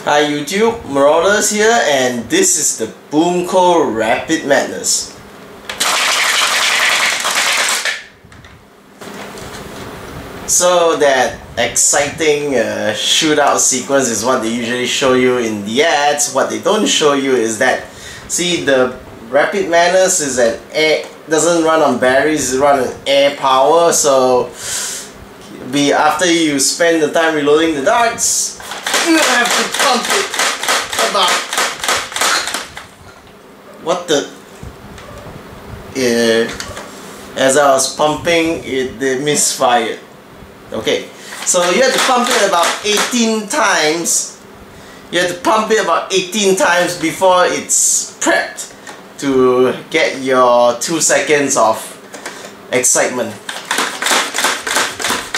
Hi YouTube, Marauders here, and this is the BoomCo Rapid Madness. So that exciting shootout sequence is what they usually show you in the ads. What they don't show you is that, see, the Rapid Madness is an air, doesn't run on batteries, it runs on air power. So after you spend the time reloading the darts, you have to pump it about what the as I was pumping it, misfired. Okay, so you have to pump it about 18 times. You have to pump it about 18 times before it's prepped to get your 2 seconds of excitement.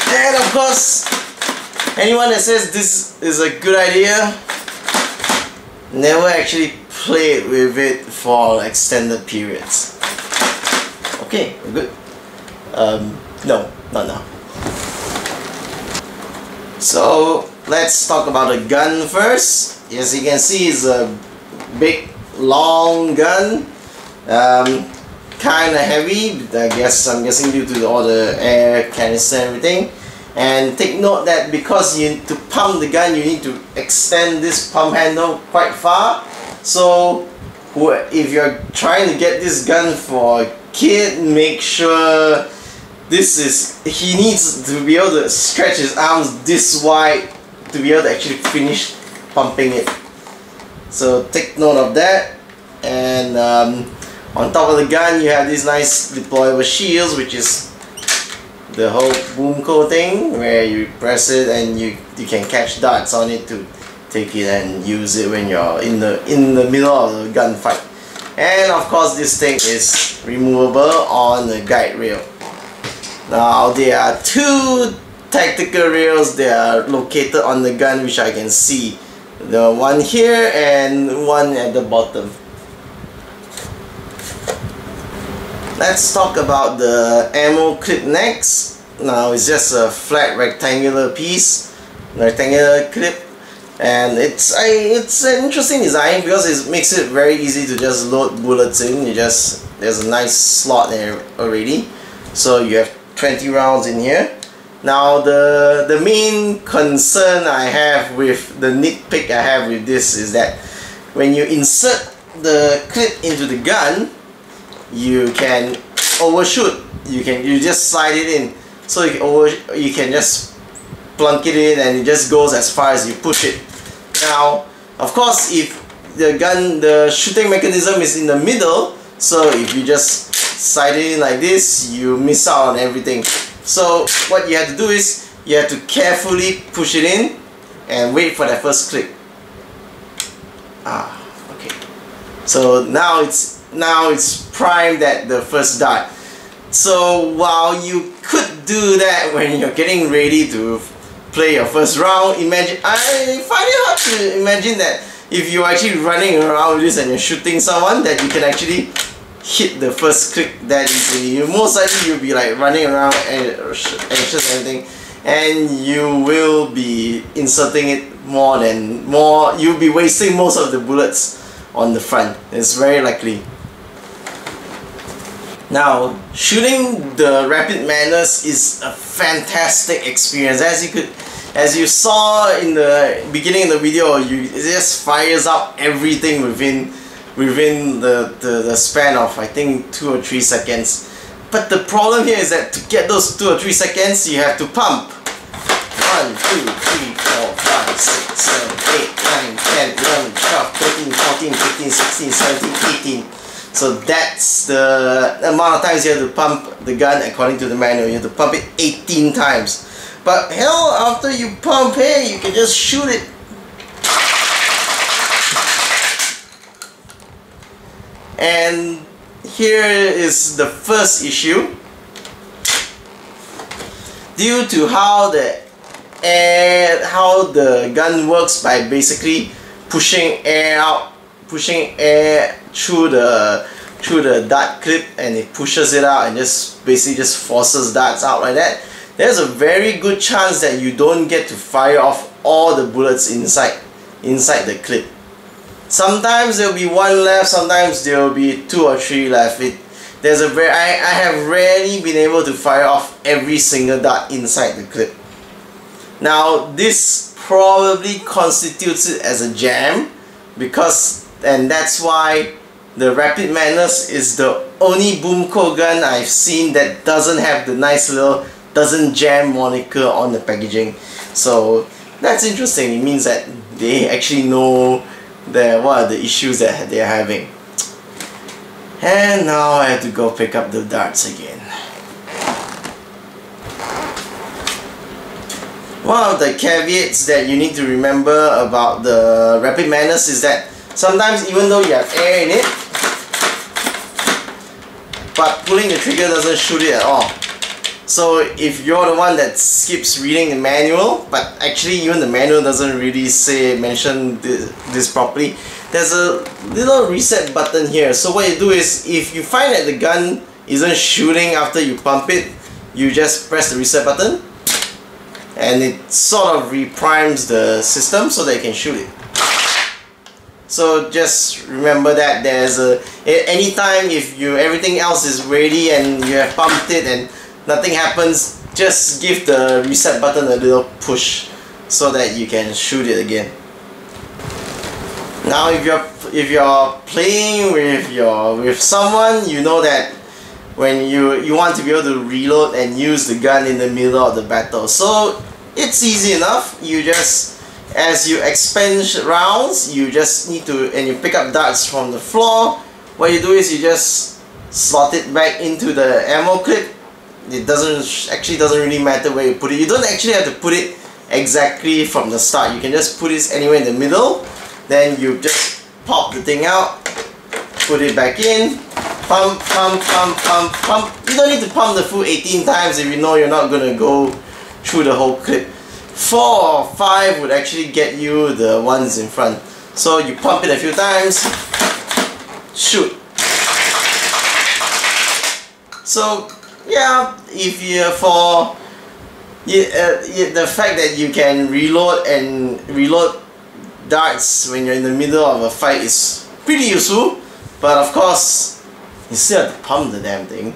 And of course, anyone that says this is a good idea never actually played with it for extended periods. Okay, we're good. No, not now. So let's talk about the gun first. As you can see, it's a big, long gun. Kinda heavy. I'm guessing due to all the air canister and everything. And take note that because to pump the gun, you need to extend this pump handle quite far. So if you're trying to get this gun for a kid, make sure he needs to be able to stretch his arms this wide to be able to actually finish pumping it. So take note of that. And on top of the gun, you have these nice deployable shields, which is the whole BoomCo thing, where you press it and you can catch darts on it to take it and use it when you're in the middle of the gunfight. And of course, this thing is removable on the guide rail. Now there are two tactical rails that are located on the gun, which I can see. The one here and one at the bottom. Let's talk about the ammo clip next. Now it's just a flat rectangular piece, rectangular clip, and it's an interesting design because it makes it very easy to just load bullets in. There's a nice slot there already, so you have 20 rounds in here. Now the main concern I have with the nitpick I have with this is that when you insert the clip into the gun, you can overshoot. You just slide it in, so you can just plunk it in and it just goes as far as you push it. Now, of course, if the shooting mechanism is in the middle, so if you just slide it in like this, you miss out on everything. So what you have to do is you have to carefully push it in and wait for that first click. Okay. So now it's primed at the first dart. So while you could do that when you're getting ready to play your first round, I find it hard to imagine that if you're actually running around with this and you're shooting someone, that you can actually hit the first click that easily. Most likely you'll be like running around anxious and everything, and you will be inserting it you'll be wasting most of the bullets on the front. It's very likely. Now, shooting the Rapid Madness is a fantastic experience. As you saw in the beginning of the video, it just fires up everything within the span of, I think, 2 or 3 seconds. But the problem here is that to get those 2 or 3 seconds, you have to pump. 1, 2, 3, 4, 5, 6, 7, 8, 9, 10, 11, 12, 13, 14, 15, 16, 17, 18. So that's the amount of times you have to pump the gun according to the manual. You have to pump it 18 times. But hell, after you pump, hey, you can just shoot it. And here is the first issue. Due to how the gun works by basically pushing air through the dart clip, and it pushes it out and basically forces darts out like that, there's a very good chance that you don't get to fire off all the bullets inside. inside the clip. Sometimes there will be one left, sometimes there will be 2 or 3 left. I have rarely been able to fire off every single dart inside the clip. Now this probably constitutes it as a jam, and that's why the Rapid Madness is the only BoomCo gun I've seen that doesn't have the nice little "doesn't jam" moniker on the packaging. So that's interesting. It means that they actually know what are the issues that they're having. And now I have to go pick up the darts again. One of the caveats that you need to remember about the Rapid Madness is that sometimes, even though you have air in it, but pulling the trigger doesn't shoot it at all. So if you're the one that skips reading the manual, but actually even the manual doesn't really mention this properly, there's a little reset button here. So what you do is, if you find that the gun isn't shooting after you pump it, you just press the reset button and it sort of reprimes the system so that you can shoot it. So just remember that there's anytime if everything else is ready and you have pumped it and nothing happens, just give the reset button a little push so that you can shoot it again. Now if you're playing with someone, you know that when you want to be able to reload and use the gun in the middle of the battle. So it's easy enough. You just, as you expend rounds, you just need to, and you pick up darts from the floor. What you do is you just slot it back into the ammo clip. It actually doesn't really matter where you put it. You don't actually have to put it exactly from the start. You can just put it anywhere in the middle. Then you just pop the thing out, put it back in, pump, pump, pump, pump, pump. You don't need to pump the full 18 times if you know you're not going to go through the whole clip. 4 or 5 would actually get you the ones in front. So you pump it a few times, shoot. So yeah, if you the fact that you can reload darts when you're in the middle of a fight is pretty useful, but of course you still have to pump the damn thing.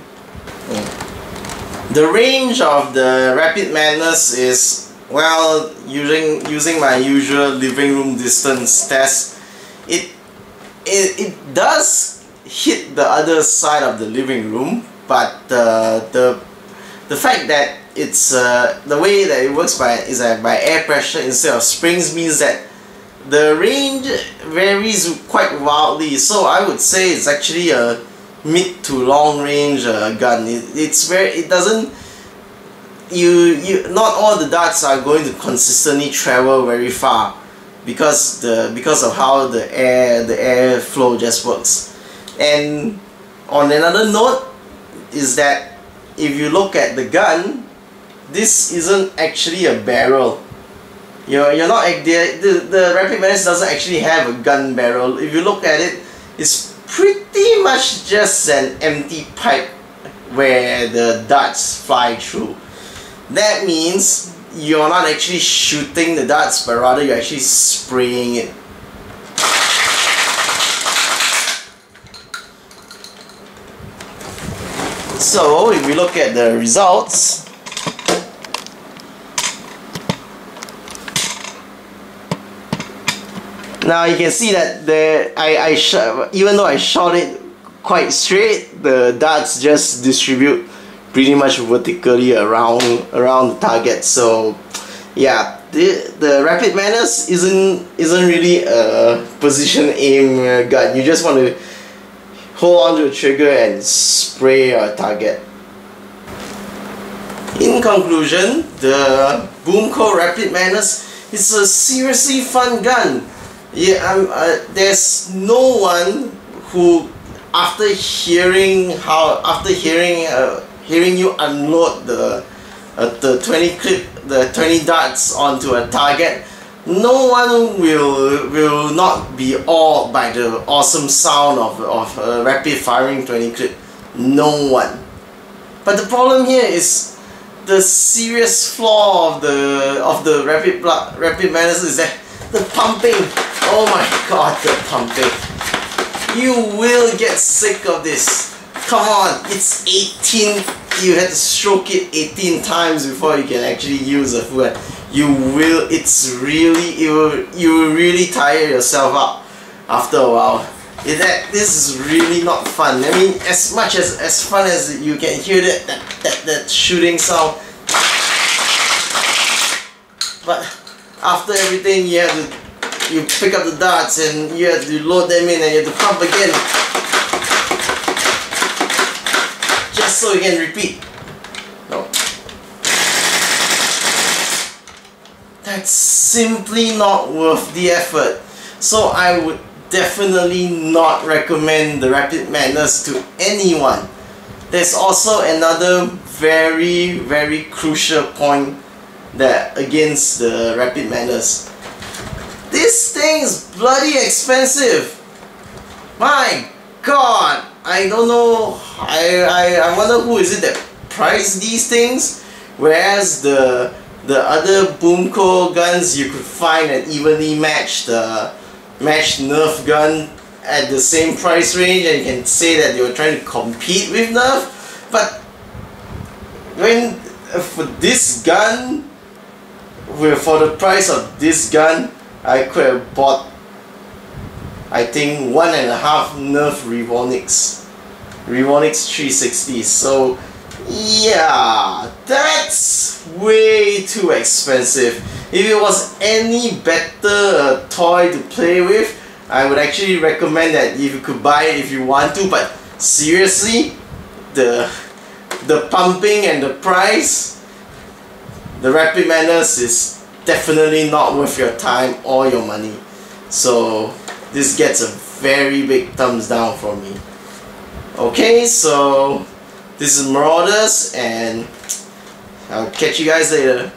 The range of the Rapid Madness is, well, using my usual living room distance test, it does hit the other side of the living room, but the fact that it's the way that it works by air pressure instead of springs means that the range varies quite wildly. So I would say it's actually a mid to long range gun. Not all the darts are going to consistently travel very far because of how the air flow just works. And on another note is that if you look at the gun, this isn't actually a barrel. You're not the Rapid Madness doesn't actually have a gun barrel. If you look at it, it's pretty much just an empty pipe where the darts fly through. That means you're not actually shooting the darts, but rather you're actually spraying it. So if we look at the results, now you can see that even though I shot it quite straight, the darts just distribute pretty much vertically around the target. So yeah, the Rapid Madness isn't really a position aim gun. You just want to hold onto the trigger and spray your target. In conclusion, the BoomCo Rapid Madness is a seriously fun gun. Yeah, there's no one who, after hearing you unload the 20 darts onto a target, no one will not be awed by the awesome sound of a rapid firing 20 clip. No one. But the problem here is the serious flaw of the Rapid Madness is that The pumping. Oh my god, the pumping. You will get sick of this. Come on, it's 18. You had to stroke it 18 times before you can actually use the food. You will really tire yourself out after a while. This is really not fun. I mean, as much as fun as you can hear that shooting sound, but after everything you pick up the darts and you have to load them in and you have to pump again just so you can repeat. No. That's simply not worth the effort. So I would definitely not recommend the Rapid Madness to anyone. There's also another very crucial point that against the Rapid Madness. This thing is bloody expensive. My god, I don't know. I wonder who is it that priced these things, whereas the other BoomCo guns you could find and evenly matched Nerf gun at the same price range, and you can say that they were trying to compete with Nerf. But when for this gun, for the price of this gun, I could have bought, I think, 1.5 Nerf Revonix 360. So yeah, that's way too expensive. If it was any better toy to play with, I would actually recommend that if you could buy it if you want to, but seriously, the pumping and the price, the Rapid Madness is definitely not worth your time or your money. So this gets a very big thumbs down from me. Okay, so this is Marauders, and I'll catch you guys later.